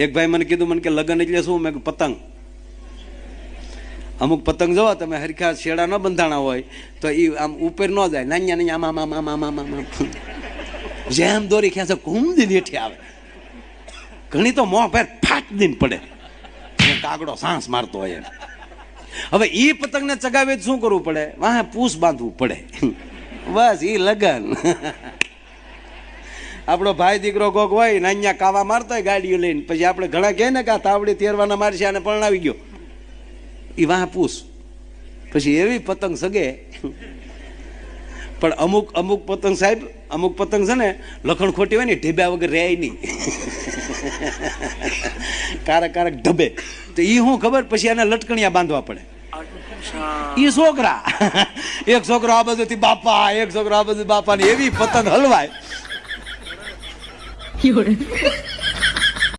એક ભાઈ મને કીધું, મને કે લગ્ન એટલે શું? મેં કીધું પતંગ. અમુક પતંગ જોવો તમે હરખા શેડા ન બંધાણા હોય તો એ આમ ઉપર ન જાય, નાન્યા નાન્યા આમ આમ આમ આમ આમ આમ જેમ દોરી ખેંચે ઘૂમદી હેઠી આવે. ઘણી તો મોં ફેર ફાટ દઈને પડે, કાગડો સાંસ મારતો હોય. હવે ઈ પતંગને ચગાવે શું કરવું પડે? વાહે પૂસ બાંધવું પડે. બસ ઈ લગન. આપણો ભાઈ દીકરો કોક હોય ને અહીંયા કાવા મારતો હોય ગાડીઓ લઈને, પછી આપણે ઘણા કહે ને કે આ તાવડી તેરવાના મારશે અને પરણાવી ગયો, એ વાહ પૂસ. પછી એવી પતંગ સગે. પણ અમુક અમુક પતંગ સાહેબ, અમુક પતંગ છે ને લખણ ખોટી હોય ને ઢીબ્યા વગર રહે નહીં. કારક કારક ઢબે. તો એ શું ખબર? પછી એને લટકણિયા બાંધવા પડે. એ છોકરા, એક છોકરો આ બાજુથી બાપા, એક છોકરો આ બાજુ બાપા, ને એવી પતંગ હલવાય.